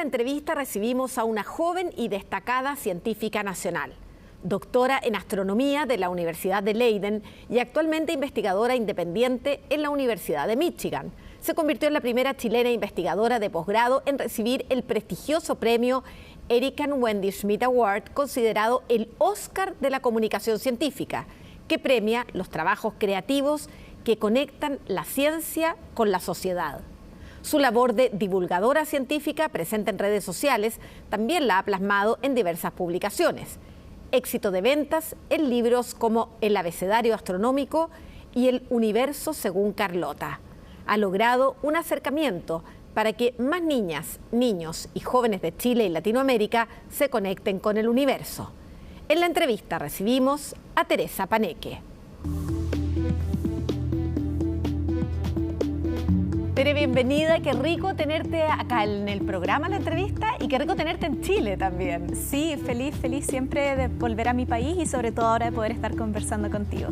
entrevista recibimos a una joven y destacada científica nacional, doctora en astronomía de la Universidad de Leiden y actualmente investigadora independiente en la Universidad de Michigan. Se convirtió en la primera chilena investigadora de posgrado en recibir el prestigioso premio Erika Wendy Schmidt Award, considerado el Oscar de la comunicación científica, que premia los trabajos creativos que conectan la ciencia con la sociedad. Su labor de divulgadora científica presente en redes sociales también la ha plasmado en diversas publicaciones. Éxito de ventas en libros como El abecedario astronómico y El universo según Carlota. Ha logrado un acercamiento para que más niñas, niños y jóvenes de Chile y Latinoamérica se conecten con el universo. En la entrevista recibimos a Teresa Paneque. Tere, bienvenida, qué rico tenerte acá en el programa, la entrevista, y qué rico tenerte en Chile también. Sí, feliz siempre de volver a mi país y sobre todo ahora de poder estar conversando contigo.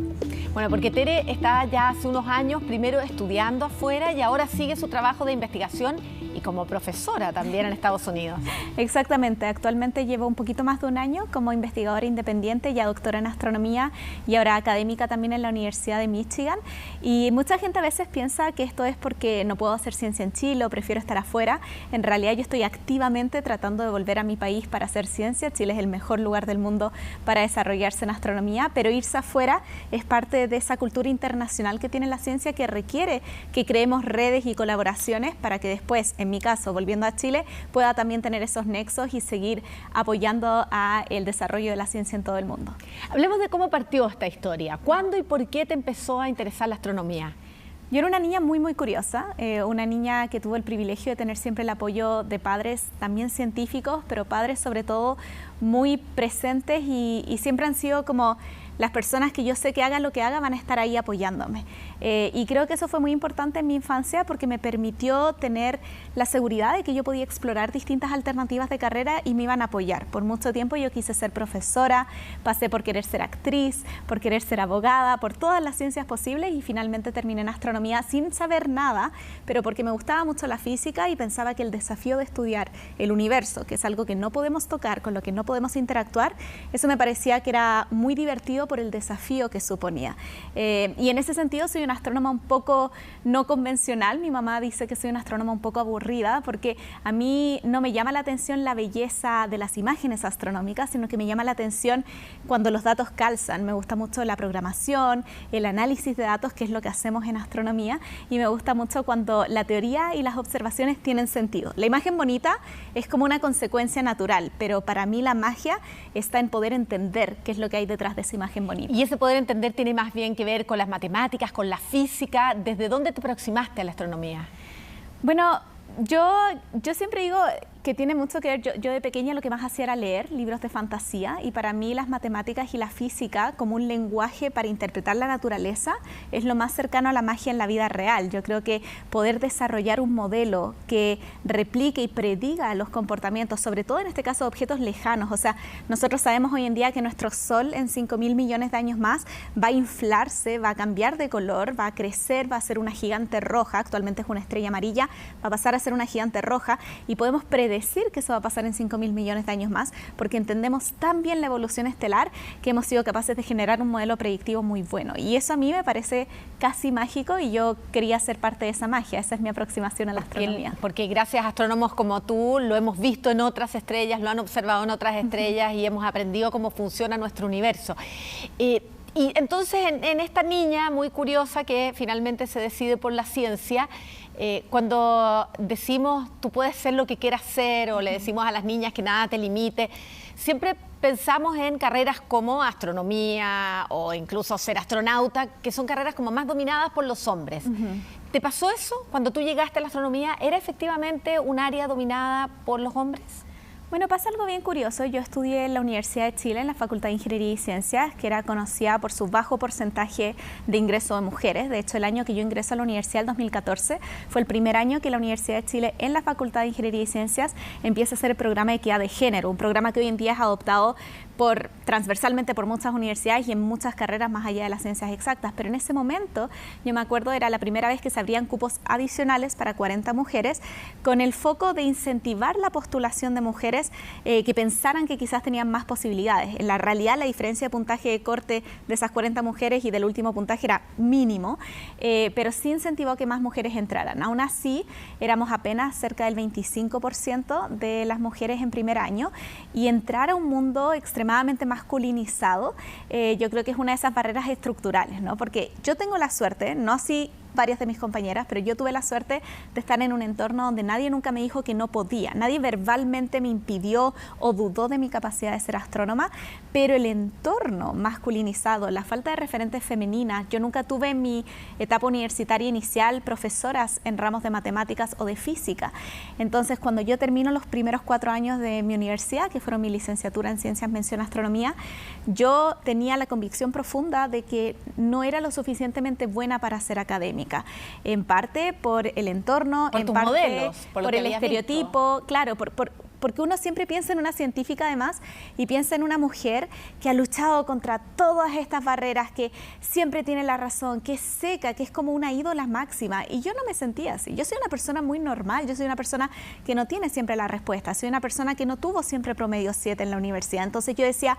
Bueno, porque Tere está ya hace unos años primero estudiando afuera y ahora sigue su trabajo de investigación y como profesora también en Estados Unidos. Exactamente, actualmente llevo un poquito más de un año como investigadora independiente, ya doctora en astronomía y ahora académica también en la Universidad de Michigan. Y mucha gente a veces piensa que esto es porque no puedo hacer ciencia en Chile o prefiero estar afuera. En realidad yo estoy activamente tratando de volver a mi país para hacer ciencia. Chile es el mejor lugar del mundo para desarrollarse en astronomía, pero irse afuera es parte de esa cultura internacional que tiene la ciencia que requiere que creemos redes y colaboraciones para que después, en mi caso, volviendo a Chile, pueda también tener esos nexos y seguir apoyando a el desarrollo de la ciencia en todo el mundo. Hablemos de cómo partió esta historia. ¿Cuándo y por qué te empezó a interesar la astronomía? Yo era una niña muy curiosa, una niña que tuvo el privilegio de tener siempre el apoyo de padres también científicos, pero padres sobre todo muy presentes y siempre han sido como las personas que yo sé que hagan lo que haga van a estar ahí apoyándome. Y creo que eso fue muy importante en mi infancia porque me permitió tener la seguridad de que yo podía explorar distintas alternativas de carrera y me iban a apoyar. Por mucho tiempo yo quise ser profesora, pasé por querer ser actriz, por querer ser abogada, por todas las ciencias posibles y finalmente terminé en astronomía sin saber nada, pero porque me gustaba mucho la física y pensaba que el desafío de estudiar el universo, que es algo que no podemos tocar, con lo que no podemos interactuar, eso me parecía que era muy divertido por el desafío que suponía. Y en ese sentido soy una astrónoma un poco no convencional. Mi mamá dice que soy una astrónoma un poco aburrida porque a mí no me llama la atención la belleza de las imágenes astronómicas, sino que me llama la atención cuando los datos calzan. Me gusta mucho la programación, el análisis de datos, que es lo que hacemos en astronomía, y me gusta mucho cuando la teoría y las observaciones tienen sentido. La imagen bonita es como una consecuencia natural, pero para mí la magia está en poder entender qué es lo que hay detrás de esa imagen bonita. Y ese poder entender tiene más bien que ver con las matemáticas, con la física. ¿Desde dónde te aproximaste a la astronomía? Bueno, yo siempre digo que tiene mucho que ver, yo de pequeña lo que más hacía era leer libros de fantasía y para mí las matemáticas y la física como un lenguaje para interpretar la naturaleza es lo más cercano a la magia en la vida real. Yo creo que poder desarrollar un modelo que replique y prediga los comportamientos, sobre todo en este caso objetos lejanos, o sea, nosotros sabemos hoy en día que nuestro Sol en 5.000 millones de años más va a inflarse, va a cambiar de color, va a crecer, va a ser una gigante roja, actualmente es una estrella amarilla, va a pasar a ser una gigante roja y podemos predecir que eso va a pasar en 5.000 millones de años más porque entendemos tan bien la evolución estelar que hemos sido capaces de generar un modelo predictivo muy bueno y eso a mí me parece casi mágico y yo quería ser parte de esa magia. Esa es mi aproximación a la astronomía. Porque gracias a astrónomos como tú lo hemos visto en otras estrellas, lo han observado en otras estrellas y hemos aprendido cómo funciona nuestro universo. Y entonces en esta niña muy curiosa que finalmente se decide por la ciencia, cuando decimos tú puedes ser lo que quieras ser o le decimos a las niñas que nada te limite, siempre pensamos en carreras como astronomía o incluso ser astronauta, que son carreras como más dominadas por los hombres. ¿Te pasó eso cuando tú llegaste a la astronomía? ¿Era efectivamente un área dominada por los hombres? Bueno, pasa algo bien curioso. Yo estudié en la Universidad de Chile, en la Facultad de Ingeniería y Ciencias, que era conocida por su bajo porcentaje de ingreso de mujeres. De hecho, el año que yo ingreso a la universidad, el 2014, fue el primer año que la Universidad de Chile, en la Facultad de Ingeniería y Ciencias, empieza a hacer el programa de equidad de género, un programa que hoy en día es adoptado transversalmente por muchas universidades y en muchas carreras más allá de las ciencias exactas, pero en ese momento, yo me acuerdo, era la primera vez que se abrían cupos adicionales para 40 mujeres, con el foco de incentivar la postulación de mujeres que pensaran que quizás tenían más posibilidades. En la realidad, la diferencia de puntaje de corte de esas 40 mujeres y del último puntaje era mínimo, pero sí incentivó que más mujeres entraran. Aún así, éramos apenas cerca del 25% de las mujeres en primer año, y entrar a un mundo extremadamente masculinizado, yo creo que es una de esas barreras estructurales, ¿no? Porque yo tengo la suerte, no así varias de mis compañeras, pero yo tuve la suerte de estar en un entorno donde nadie nunca me dijo que no podía, nadie verbalmente me impidió o dudó de mi capacidad de ser astrónoma, pero el entorno masculinizado, la falta de referentes femeninas, yo nunca tuve en mi etapa universitaria inicial profesoras en ramos de matemáticas o de física. Entonces, cuando yo termino los primeros 4 años de mi universidad, que fueron mi licenciatura en Ciencias Mención Astronomía, yo tenía la convicción profunda de que no era lo suficientemente buena para ser académica. En parte por el entorno, por en tus parte modelos, por el estereotipo, claro, porque uno siempre piensa en una científica además y piensa en una mujer que ha luchado contra todas estas barreras, que siempre tiene la razón, que es seca, que es como una ídola máxima, y yo no me sentía así. Yo soy una persona muy normal, yo soy una persona que no tiene siempre la respuesta, soy una persona que no tuvo siempre promedio 7 en la universidad. Entonces yo decía,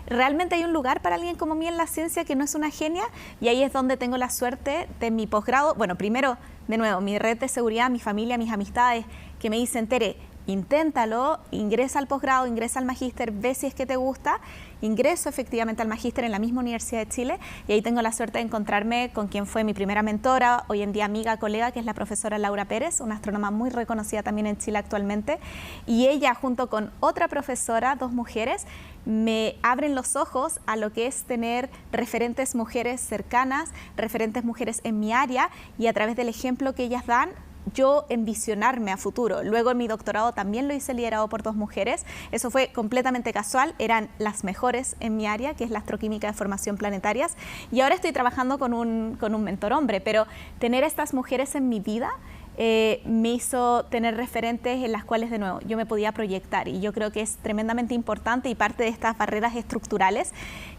¿realmente hay un lugar para alguien como mí en la ciencia que no es una genia? Y ahí es donde tengo la suerte de mi posgrado. Bueno, primero, de nuevo, mi red de seguridad, mi familia, mis amistades, que me dicen, Tere, inténtalo, ingresa al posgrado, ingresa al magíster, ve si es que te gusta. Ingreso efectivamente al magíster en la misma Universidad de Chile, y ahí tengo la suerte de encontrarme con quien fue mi primera mentora, hoy en día amiga, colega, que es la profesora Laura Pérez, una astrónoma muy reconocida también en Chile actualmente, y ella junto con otra profesora, 2 mujeres, me abren los ojos a lo que es tener referentes mujeres cercanas, referentes mujeres en mi área, y a través del ejemplo que ellas dan, yo envisionarme a futuro. Luego en mi doctorado también lo hice liderado por 2 mujeres. Eso fue completamente casual, eran las mejores en mi área, que es la astroquímica de formación planetarias, y ahora estoy trabajando con un mentor hombre, pero tener estas mujeres en mi vida me hizo tener referentes en las cuales de nuevo yo me podía proyectar, y yo creo que es tremendamente importante y parte de estas barreras estructurales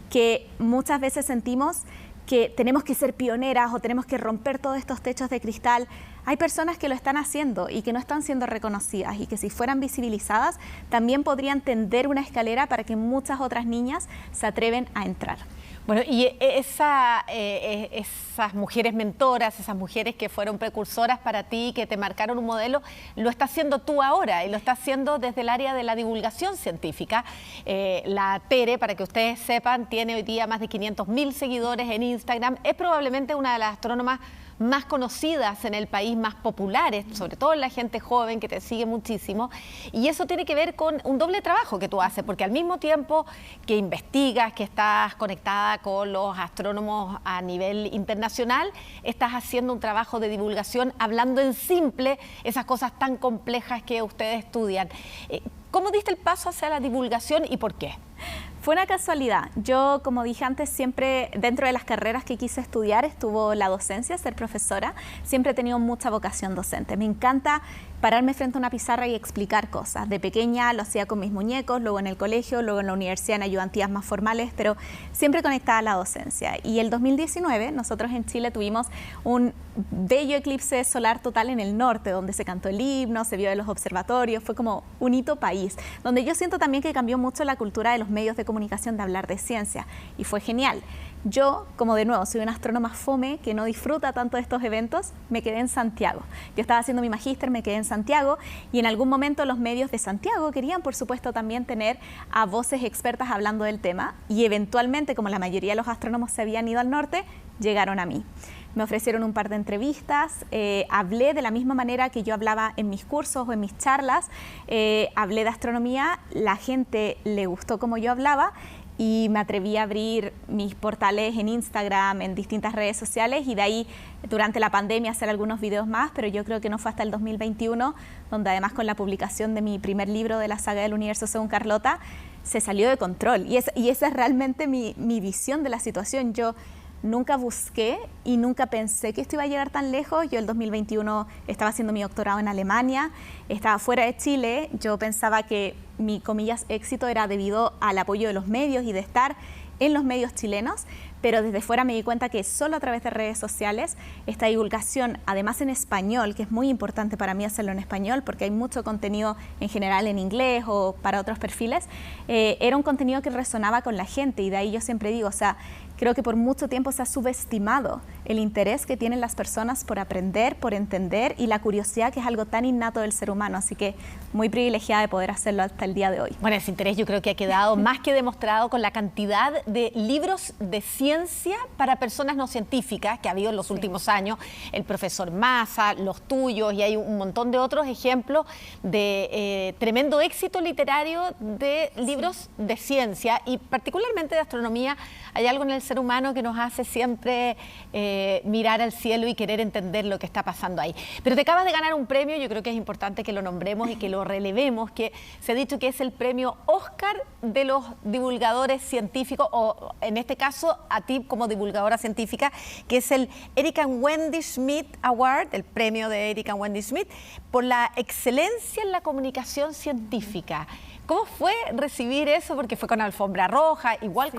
que muchas veces sentimos que tenemos que ser pioneras o tenemos que romper todos estos techos de cristal. Hay personas que lo están haciendo y que no están siendo reconocidas, y que si fueran visibilizadas también podrían tender una escalera para que muchas otras niñas se atreven a entrar. Bueno, y esas mujeres mentoras, esas mujeres que fueron precursoras para ti, que te marcaron un modelo, lo estás haciendo tú ahora, y lo estás haciendo desde el área de la divulgación científica. La Tere, para que ustedes sepan, tiene hoy día más de 500.000 seguidores en Instagram. Es probablemente una de las astrónomas más conocidas en el país, más populares, sobre todo en la gente joven que te sigue muchísimo, y eso tiene que ver con un doble trabajo que tú haces, porque al mismo tiempo que investigas, que estás conectada con los astrónomos a nivel internacional, estás haciendo un trabajo de divulgación, hablando en simple esas cosas tan complejas que ustedes estudian. ¿Cómo diste el paso hacia la divulgación y por qué? Fue una casualidad. Yo, como dije antes, siempre dentro de las carreras que quise estudiar estuvo la docencia, ser profesora. Siempre he tenido mucha vocación docente. Me encanta pararme frente a una pizarra y explicar cosas. De pequeña lo hacía con mis muñecos, luego en el colegio, luego en la universidad en ayudantías más formales, pero siempre conectada a la docencia. Y el 2019 nosotros en Chile tuvimos un bello eclipse solar total en el norte, donde se cantó el himno, se vio de los observatorios, fue como un hito país, donde yo siento también que cambió mucho la cultura de los medios de comunicación de hablar de ciencia, y fue genial. Yo, como de nuevo, soy una astrónoma fome que no disfruta tanto de estos eventos, me quedé en Santiago. Yo estaba haciendo mi magíster, me quedé en Santiago, y en algún momento los medios de Santiago querían, por supuesto, también tener a voces expertas hablando del tema, y eventualmente, como la mayoría de los astrónomos se habían ido al norte, llegaron a mí. Me ofrecieron un par de entrevistas, hablé de la misma manera que yo hablaba en mis cursos o en mis charlas, hablé de astronomía, la gente le gustó como yo hablaba, y me atreví a abrir mis portales en Instagram, en distintas redes sociales, y de ahí durante la pandemia hacer algunos videos más, pero yo creo que no fue hasta el 2021, donde además con la publicación de mi primer libro de la saga del universo según Carlota, se salió de control, y esa es realmente mi visión de la situación. Yo nunca busqué y nunca pensé que esto iba a llegar tan lejos. Yo el 2021 estaba haciendo mi doctorado en Alemania, estaba fuera de Chile, yo pensaba que mi, comillas, éxito era debido al apoyo de los medios y de estar en los medios chilenos, pero desde fuera me di cuenta que solo a través de redes sociales esta divulgación, además en español, que es muy importante para mí hacerlo en español porque hay mucho contenido en general en inglés o para otros perfiles, era un contenido que resonaba con la gente y de ahí yo siempre digo, o sea, creo que por mucho tiempo se ha subestimado el interés que tienen las personas por aprender, por entender y la curiosidad, que es algo tan innato del ser humano. Así que muy privilegiada de poder hacerlo hasta el día de hoy. Bueno, ese interés yo creo que ha quedado más que demostrado con la cantidad de libros de ciencia para personas no científicas que ha habido en los últimos años. El profesor Massa, los tuyos, y hay un montón de otros ejemplos de tremendo éxito literario de libros de ciencia y particularmente de astronomía. Hay algo en el ser humano que nos hace siempre mirar al cielo y querer entender lo que está pasando ahí. Pero te acabas de ganar un premio, yo creo que es importante que lo nombremos y que lo relevemos, que se ha dicho que es el premio Oscar de los divulgadores científicos, o en este caso a ti como divulgadora científica, que es el Eric and Wendy Schmidt Award, el premio de Eric and Wendy Schmidt, por la excelencia en la comunicación científica. ¿Cómo fue recibir eso? Porque fue con alfombra roja, igual sí.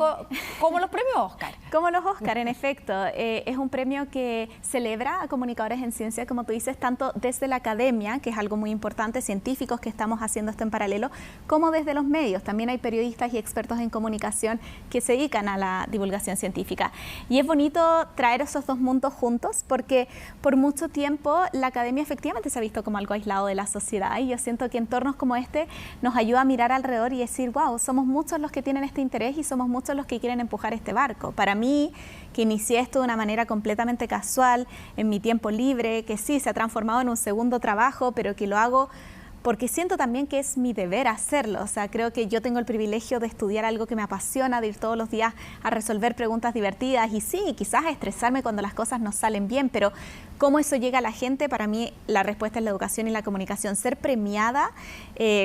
Como los premios Oscar. Como los Oscar, en efecto. Es un premio que celebra a comunicadores en ciencia, como tú dices, tanto desde la academia, que es algo muy importante, científicos que estamos haciendo esto en paralelo, como desde los medios. También hay periodistas y expertos en comunicación que se dedican a la divulgación científica. Y es bonito traer esos dos mundos juntos, porque por mucho tiempo la academia efectivamente se ha visto como algo aislado de la sociedad, y yo siento que entornos como este nos ayuda a mirar alrededor y decir, wow, somos muchos los que tienen este interés y somos muchos los que quieren empujar este barco. Para mí, que inicié esto de una manera completamente casual, en mi tiempo libre, que sí, se ha transformado en un segundo trabajo, pero que lo hago porque siento también que es mi deber hacerlo. O sea, creo que yo tengo el privilegio de estudiar algo que me apasiona, de ir todos los días a resolver preguntas divertidas y sí, quizás a estresarme cuando las cosas no salen bien, pero cómo eso llega a la gente, para mí la respuesta es la educación y la comunicación. Ser premiada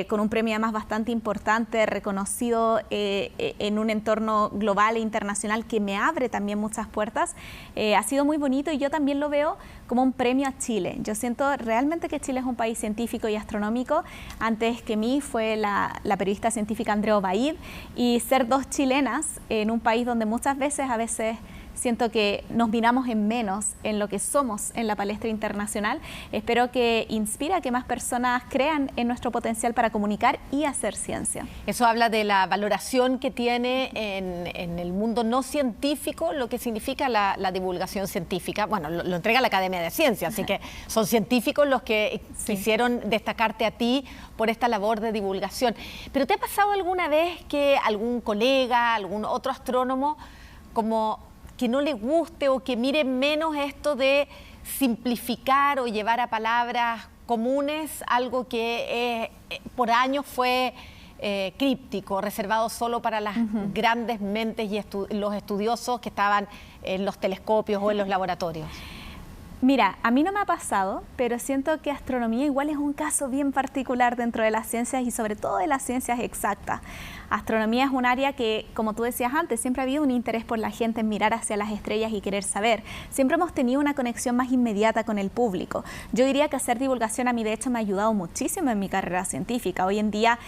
con un premio además bastante importante, reconocido en un entorno global e internacional que me abre también muchas puertas, ha sido muy bonito y yo también lo veo como un premio a Chile. Yo siento realmente que Chile es un país científico y astronómico. Antes que mí fue la periodista científica Andrea Obaid, y ser dos chilenas en un país donde muchas veces, siento que nos miramos en menos en lo que somos en la palestra internacional. Espero que inspire a que más personas crean en nuestro potencial para comunicar y hacer ciencia. Eso habla de la valoración que tiene en el mundo no científico lo que significa la divulgación científica. Bueno, lo entrega la Academia de Ciencias, así que son científicos los que quisieron destacarte a ti por esta labor de divulgación. ¿Pero te ha pasado alguna vez que algún colega, algún otro astrónomo, como que no le guste o que mire menos esto de simplificar o llevar a palabras comunes algo que por años fue críptico, reservado solo para las grandes mentes y los estudiosos que estaban en los telescopios o en los laboratorios? Mira, a mí no me ha pasado, pero siento que astronomía igual es un caso bien particular dentro de las ciencias y sobre todo de las ciencias exactas. Astronomía es un área que, como tú decías antes, siempre ha habido un interés por la gente en mirar hacia las estrellas y querer saber. Siempre hemos tenido una conexión más inmediata con el público. Yo diría que hacer divulgación a mí, de hecho, me ha ayudado muchísimo en mi carrera científica. Hoy en día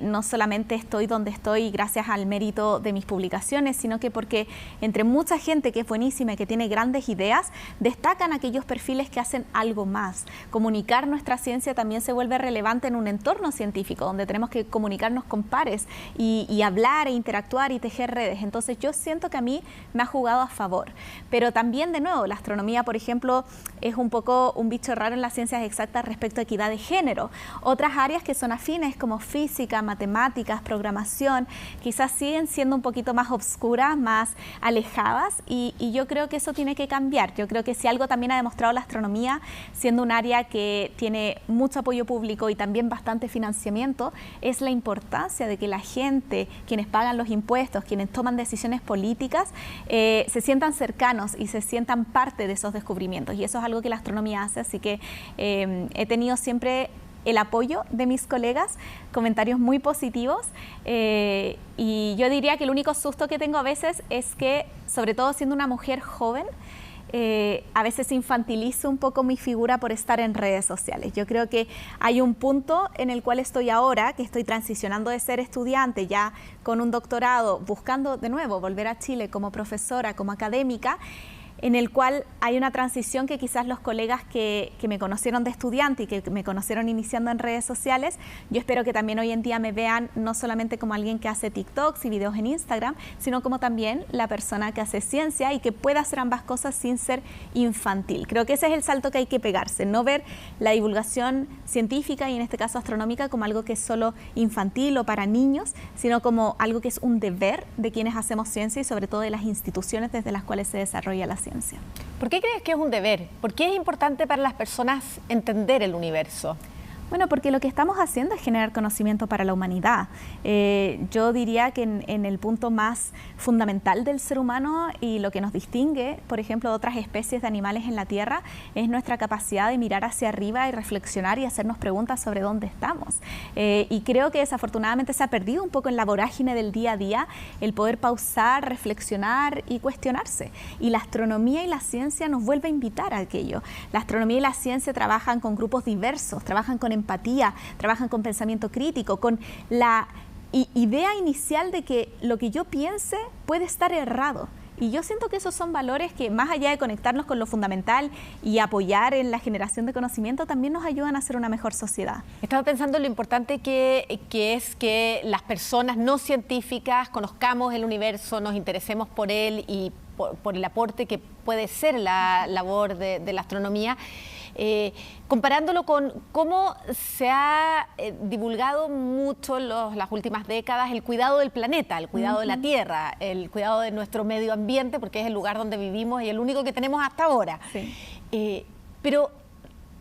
no solamente estoy donde estoy gracias al mérito de mis publicaciones, sino que porque entre mucha gente que es buenísima y que tiene grandes ideas, destacan aquellos perfiles que hacen algo más. Comunicar nuestra ciencia también se vuelve relevante en un entorno científico, donde tenemos que comunicarnos con pares y hablar e interactuar y tejer redes. Entonces yo siento que a mí me ha jugado a favor. Pero también, de nuevo, la astronomía, por ejemplo, es un poco un bicho raro en las ciencias exactas respecto a equidad de género. Otras áreas que son afines, como física, matemáticas, programación, quizás siguen siendo un poquito más obscuras, más alejadas, y yo creo que eso tiene que cambiar. Yo creo que si algo también ha demostrado la astronomía, siendo un área que tiene mucho apoyo público y también bastante financiamiento, es la importancia de que la gente, quienes pagan los impuestos, quienes toman decisiones políticas, se sientan cercanos y se sientan parte de esos descubrimientos. Y eso es algo que la astronomía hace, así que he tenido siempre el apoyo de mis colegas, comentarios muy positivos, y yo diría que el único susto que tengo a veces es que, sobre todo siendo una mujer joven, a veces infantilizo un poco mi figura por estar en redes sociales. Yo creo que hay un punto en el cual estoy ahora, que estoy transicionando de ser estudiante ya con un doctorado, buscando de nuevo volver a Chile como profesora, como académica, en el cual hay una transición que quizás los colegas que me conocieron de estudiante y que me conocieron iniciando en redes sociales, yo espero que también hoy en día me vean no solamente como alguien que hace TikToks y videos en Instagram, sino como también la persona que hace ciencia y que pueda hacer ambas cosas sin ser infantil. Creo que ese es el salto que hay que pegarse, no ver la divulgación científica y en este caso astronómica como algo que es solo infantil o para niños, sino como algo que es un deber de quienes hacemos ciencia y sobre todo de las instituciones desde las cuales se desarrolla la ciencia. ¿Por qué crees que es un deber? ¿Por qué es importante para las personas entender el universo? Bueno, porque lo que estamos haciendo es generar conocimiento para la humanidad. Yo diría que en el punto más fundamental del ser humano y lo que nos distingue, por ejemplo, de otras especies de animales en la Tierra, es nuestra capacidad de mirar hacia arriba y reflexionar y hacernos preguntas sobre dónde estamos. Y creo que desafortunadamente se ha perdido un poco en la vorágine del día a día el poder pausar, reflexionar y cuestionarse. Y la astronomía y la ciencia nos vuelve a invitar a aquello. La astronomía y la ciencia trabajan con grupos diversos, trabajan con empatía, trabajan con pensamiento crítico, con la idea inicial de que lo que yo piense puede estar errado. Y yo siento que esos son valores que, más allá de conectarnos con lo fundamental y apoyar en la generación de conocimiento, también nos ayudan a ser una mejor sociedad. Estaba pensando en lo importante que es que las personas no científicas conozcamos el universo, nos interesemos por él y por el aporte que puede ser la labor de la astronomía. Comparándolo con cómo se ha divulgado mucho en las últimas décadas el cuidado del planeta, el cuidado de la Tierra, el cuidado de nuestro medio ambiente, porque es el lugar donde vivimos y el único que tenemos hasta ahora. Sí. Pero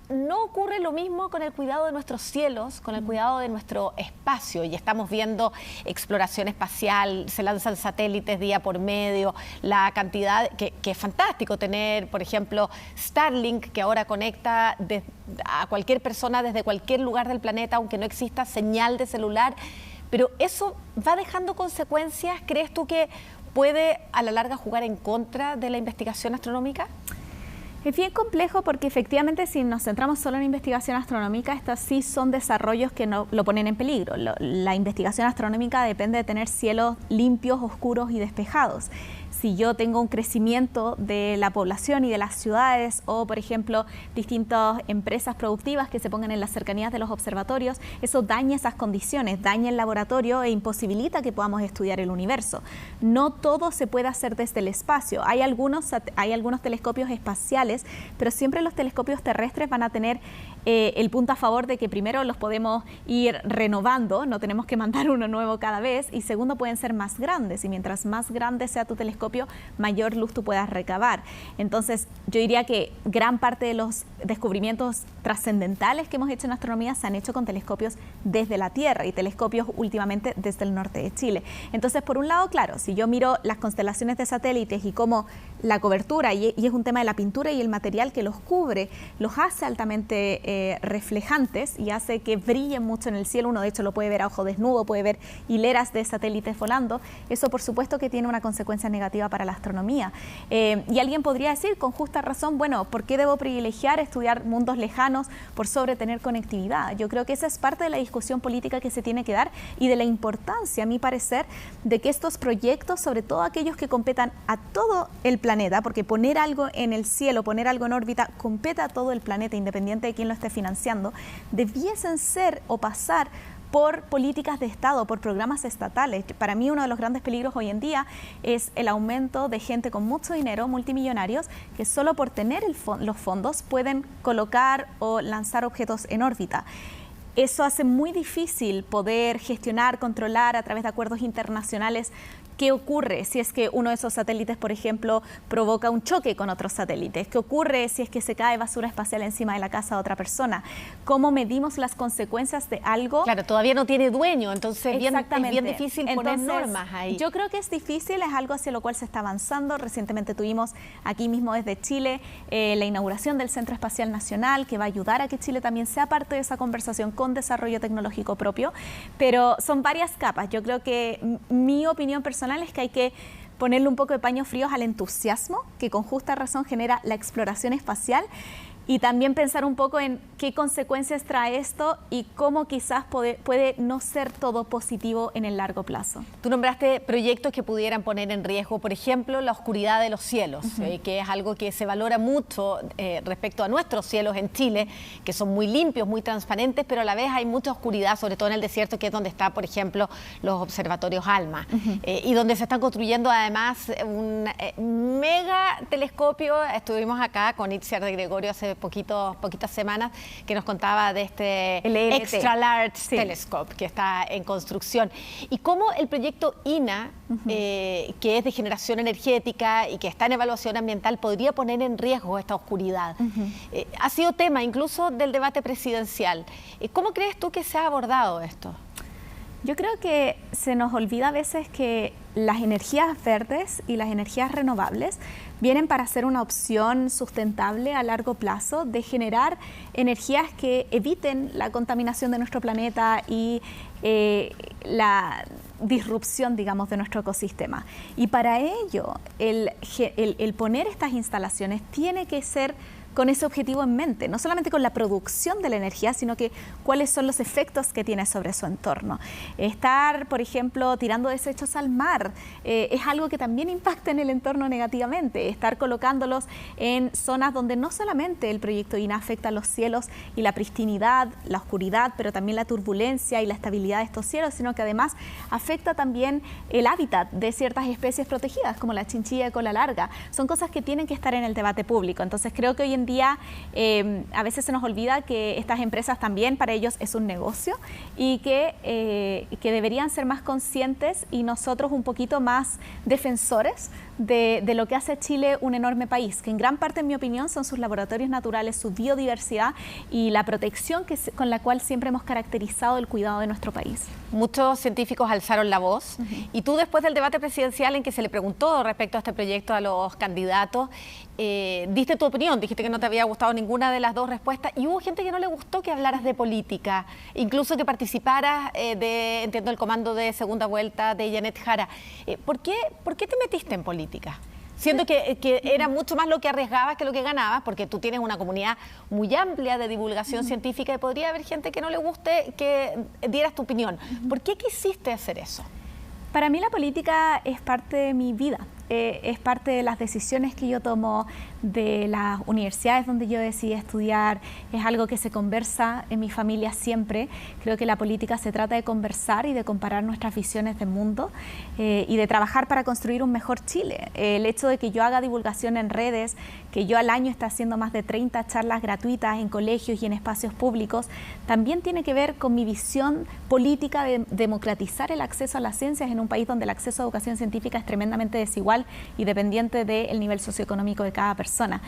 no ocurre lo mismo con el cuidado de nuestros cielos, con el cuidado de nuestro espacio, y estamos viendo exploración espacial, se lanzan satélites día por medio, la cantidad, que es fantástico tener, por ejemplo, Starlink, que ahora conecta a cualquier persona desde cualquier lugar del planeta, aunque no exista señal de celular, pero eso va dejando consecuencias. ¿Crees tú que puede a la larga jugar en contra de la investigación astronómica? Es bien complejo porque efectivamente si nos centramos solo en investigación astronómica, estas sí son desarrollos que no lo ponen en peligro. La investigación astronómica depende de tener cielos limpios, oscuros y despejados. Si yo tengo un crecimiento de la población y de las ciudades o, por ejemplo, distintas empresas productivas que se pongan en las cercanías de los observatorios, eso daña esas condiciones, daña el laboratorio e imposibilita que podamos estudiar el universo. No todo se puede hacer desde el espacio. Hay algunos telescopios espaciales, pero siempre los telescopios terrestres van a tener el punto a favor de que primero los podemos ir renovando, no tenemos que mandar uno nuevo cada vez, y segundo pueden ser más grandes, y mientras más grande sea tu telescopio, mayor luz tú puedas recabar. Entonces yo diría que gran parte de los descubrimientos trascendentales que hemos hecho en astronomía se han hecho con telescopios desde la Tierra y telescopios últimamente desde el norte de Chile. Entonces, por un lado, claro, si yo miro las constelaciones de satélites y cómo la cobertura, y es un tema de la pintura y el material que los cubre, los hace altamente reflejantes y hace que brillen mucho en el cielo. Uno de hecho lo puede ver a ojo desnudo, puede ver hileras de satélites volando. Eso por supuesto que tiene una consecuencia negativa para la astronomía. Y alguien podría decir con justa razón, bueno, ¿por qué debo privilegiar estudiar mundos lejanos por sobre tener conectividad? Yo creo que esa es parte de la discusión política que se tiene que dar y de la importancia, a mi parecer, de que estos proyectos, sobre todo aquellos que competan a todo el planeta, porque poner algo en el cielo, poner algo en órbita, compete a todo el planeta, independiente de quién lo esté financiando, debiesen ser o pasar por políticas de Estado, por programas estatales. Para mí uno de los grandes peligros hoy en día es el aumento de gente con mucho dinero, multimillonarios, que solo por tener los fondos pueden colocar o lanzar objetos en órbita. Eso hace muy difícil poder gestionar, controlar a través de acuerdos internacionales ¿qué ocurre si es que uno de esos satélites, por ejemplo, provoca un choque con otros satélites? ¿Qué ocurre si es que se cae basura espacial encima de la casa de otra persona? ¿Cómo medimos las consecuencias de algo? Claro, todavía no tiene dueño, entonces es bien difícil poner normas ahí. Yo creo que es difícil, es algo hacia lo cual se está avanzando. Recientemente tuvimos aquí mismo desde Chile la inauguración del Centro Espacial Nacional, que va a ayudar a que Chile también sea parte de esa conversación con desarrollo tecnológico propio, pero son varias capas. Yo creo que mi opinión personal es que hay que ponerle un poco de paños fríos al entusiasmo que con justa razón genera la exploración espacial, y también pensar un poco en qué consecuencias trae esto y cómo quizás puede no ser todo positivo en el largo plazo. Tú nombraste proyectos que pudieran poner en riesgo, por ejemplo, la oscuridad de los cielos, que es algo que se valora mucho respecto a nuestros cielos en Chile, que son muy limpios, muy transparentes, pero a la vez hay mucha oscuridad, sobre todo en el desierto, que es donde está, por ejemplo, los observatorios ALMA, y donde se están construyendo además un mega telescopio. Estuvimos acá con Itziar de Gregorio hace poquitas semanas, que nos contaba de este Extra Large Telescope que está en construcción. Y cómo el proyecto INA, que es de generación energética y que está en evaluación ambiental, podría poner en riesgo esta oscuridad. Ha sido tema incluso del debate presidencial. ¿Cómo crees tú que se ha abordado esto? Yo creo que se nos olvida a veces que las energías verdes y las energías renovables vienen para ser una opción sustentable a largo plazo de generar energías que eviten la contaminación de nuestro planeta y la disrupción, digamos, de nuestro ecosistema. Y para ello, el poner estas instalaciones tiene que ser con ese objetivo en mente, no solamente con la producción de la energía, sino que cuáles son los efectos que tiene sobre su entorno. Estar, por ejemplo, tirando desechos al mar es algo que también impacta en el entorno negativamente. Estar colocándolos en zonas donde no solamente el proyecto INA afecta a los cielos y la pristinidad, la oscuridad, pero también la turbulencia y la estabilidad de estos cielos, sino que además afecta también el hábitat de ciertas especies protegidas, como la chinchilla de cola larga. Son cosas que tienen que estar en el debate público. Entonces creo que hoy en día a veces se nos olvida que estas empresas también para ellos es un negocio y que deberían ser más conscientes y nosotros un poquito más defensores de lo que hace Chile un enorme país, que en gran parte, en mi opinión, son sus laboratorios naturales, su biodiversidad y la protección con la cual siempre hemos caracterizado el cuidado de nuestro país. Muchos científicos alzaron la voz y tú, después del debate presidencial en que se le preguntó respecto a este proyecto a los candidatos, diste tu opinión, dijiste que no te había gustado ninguna de las dos respuestas, y hubo gente que no le gustó que hablaras de política, incluso que participaras entiendo, el comando de segunda vuelta de Janet Jara. ¿Por qué te metiste en política? Siendo que era mucho más lo que arriesgabas que lo que ganabas, porque tú tienes una comunidad muy amplia de divulgación científica y podría haber gente que no le guste que dieras tu opinión. ¿Por qué quisiste hacer eso? Para mí la política es parte de mi vida. Es parte de las decisiones que yo tomo, de las universidades donde yo decidí estudiar, es algo que se conversa en mi familia siempre. Creo que la política se trata de conversar y de comparar nuestras visiones de mundo y de trabajar para construir un mejor Chile. El hecho de que yo haga divulgación en redes, que yo al año esté haciendo más de 30 charlas gratuitas en colegios y en espacios públicos, también tiene que ver con mi visión política de democratizar el acceso a las ciencias en un país donde el acceso a educación científica es tremendamente desigual y dependiente del nivel socioeconómico de cada persona.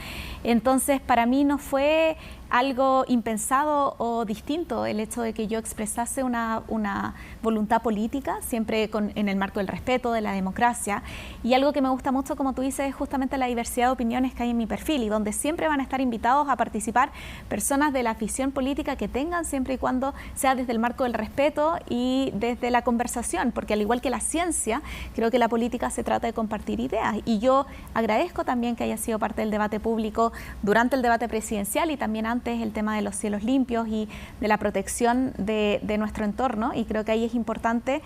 Entonces, para mí no fue algo impensado o distinto el hecho de que yo expresase una voluntad política, siempre en el marco del respeto, de la democracia, y algo que me gusta mucho, como tú dices, es justamente la diversidad de opiniones que hay en mi perfil y donde siempre van a estar invitados a participar personas de la afición política que tengan, siempre y cuando sea desde el marco del respeto y desde la conversación, porque al igual que la ciencia, creo que la política se trata de compartir ideas, y yo agradezco también que haya sido parte del debate público durante el debate presidencial y también antes el tema de los cielos limpios y de la protección de nuestro entorno, y creo que ahí es importante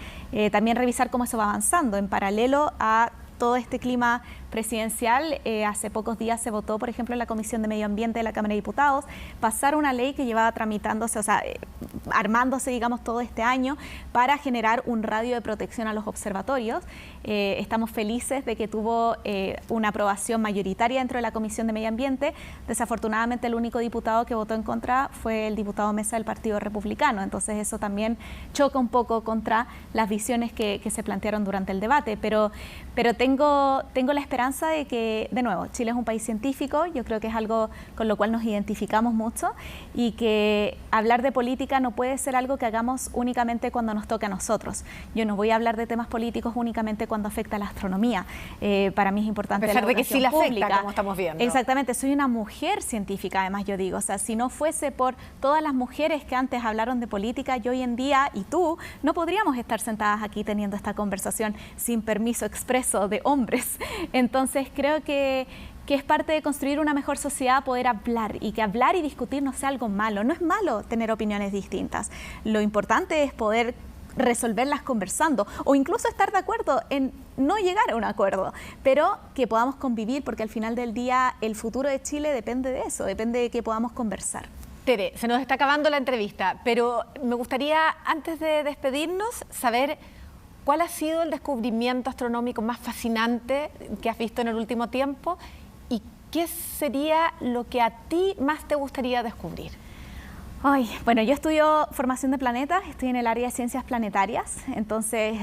también revisar cómo eso va avanzando en paralelo a todo este clima presidencial. Hace pocos días se votó, por ejemplo, en la Comisión de Medio Ambiente de la Cámara de Diputados, pasar una ley que llevaba tramitándose, o sea, armándose, digamos, todo este año para generar un radio de protección a los observatorios. Estamos felices de que tuvo una aprobación mayoritaria dentro de la Comisión de Medio Ambiente. Desafortunadamente, el único diputado que votó en contra fue el diputado Mesa del Partido Republicano. Entonces, eso también choca un poco contra las visiones que se plantearon durante el debate. Pero tengo la esperanza esperanza de que, de nuevo, Chile es un país científico, yo creo que es algo con lo cual nos identificamos mucho y que hablar de política no puede ser algo que hagamos únicamente cuando nos toca a nosotros. Yo no voy a hablar de temas políticos únicamente cuando afecta a la astronomía. Para mí es importante a pesar de que sí la afecta, como estamos viendo. Exactamente, soy una mujer científica, además yo digo, o sea, si no fuese por todas las mujeres que antes hablaron de política, yo hoy en día y tú no podríamos estar sentadas aquí teniendo esta conversación sin permiso expreso de hombres. Entonces creo que es parte de construir una mejor sociedad poder hablar y que hablar y discutir no sea algo malo. No es malo tener opiniones distintas. Lo importante es poder resolverlas conversando o incluso estar de acuerdo en no llegar a un acuerdo, pero que podamos convivir porque al final del día el futuro de Chile depende de eso, depende de que podamos conversar. Tere, se nos está acabando la entrevista, pero me gustaría, antes de despedirnos, saber cuál ha sido el descubrimiento astronómico más fascinante que has visto en el último tiempo y qué sería lo que a ti más te gustaría descubrir. Bueno, yo estudio formación de planetas, estoy en el área de ciencias planetarias, entonces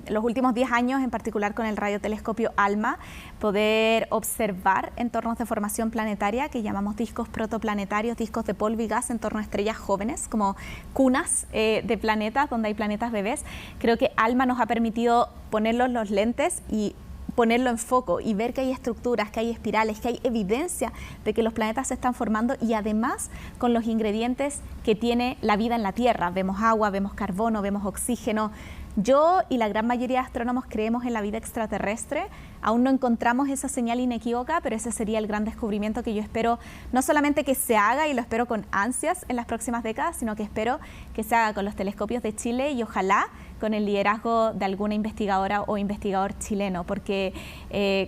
los últimos 10 años, en particular con el radiotelescopio ALMA, poder observar entornos de formación planetaria que llamamos discos protoplanetarios, discos de polvo y gas en torno a estrellas jóvenes, como cunas de planetas, donde hay planetas bebés. Creo que ALMA nos ha permitido ponerlos los lentes y ponerlo en foco y ver que hay estructuras, que hay espirales, que hay evidencia de que los planetas se están formando y además con los ingredientes que tiene la vida en la Tierra. Vemos agua, vemos carbono, vemos oxígeno. Yo y la gran mayoría de astrónomos creemos en la vida extraterrestre. Aún no encontramos esa señal inequívoca, pero ese sería el gran descubrimiento que yo espero, no solamente que se haga y lo espero con ansias en las próximas décadas, sino que espero que se haga con los telescopios de Chile y ojalá con el liderazgo de alguna investigadora o investigador chileno, porque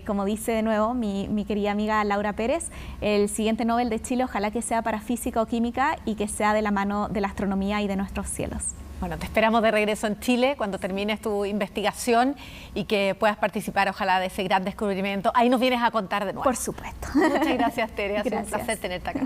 como dice de nuevo mi querida amiga Laura Pérez, el siguiente Nobel de Chile ojalá que sea para física o química y que sea de la mano de la astronomía y de nuestros cielos. Bueno, te esperamos de regreso en Chile cuando termines tu investigación y que puedas participar, ojalá, de ese gran descubrimiento. Ahí nos vienes a contar de nuevo. Por supuesto. Muchas gracias, Tere. Ha sido un placer tenerte acá.